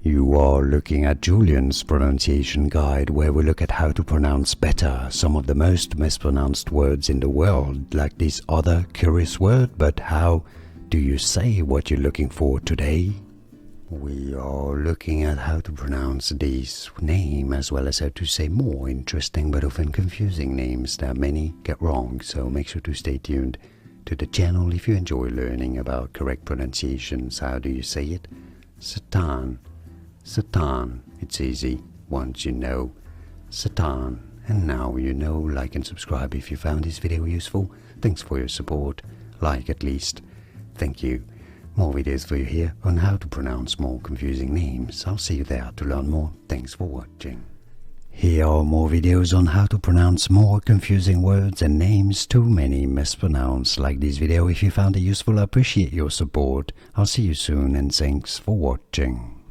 You are looking at Julian's pronunciation guide, where we look at how to pronounce better some of the most mispronounced words in the world, like this other curious word. But how do you say what you're looking for today? We are looking at how to pronounce this name, as well as how to say more interesting but often confusing names that many get wrong. So make sure to stay tuned to the channel if you enjoy learning about correct pronunciations. How do you say it? Tsetan. Tsetan. It's easy once you know Tsetan. And now you know. Like and subscribe if you found this video useful. Thanks for your support. Like at least. Thank you. More videos for you here on how to pronounce more confusing names. I'll see you there to learn more. Thanks for watching. Here are more videos on how to pronounce more confusing words and names too many mispronounced. Like this video if you found it useful. I appreciate your support. I'll see you soon and thanks for watching.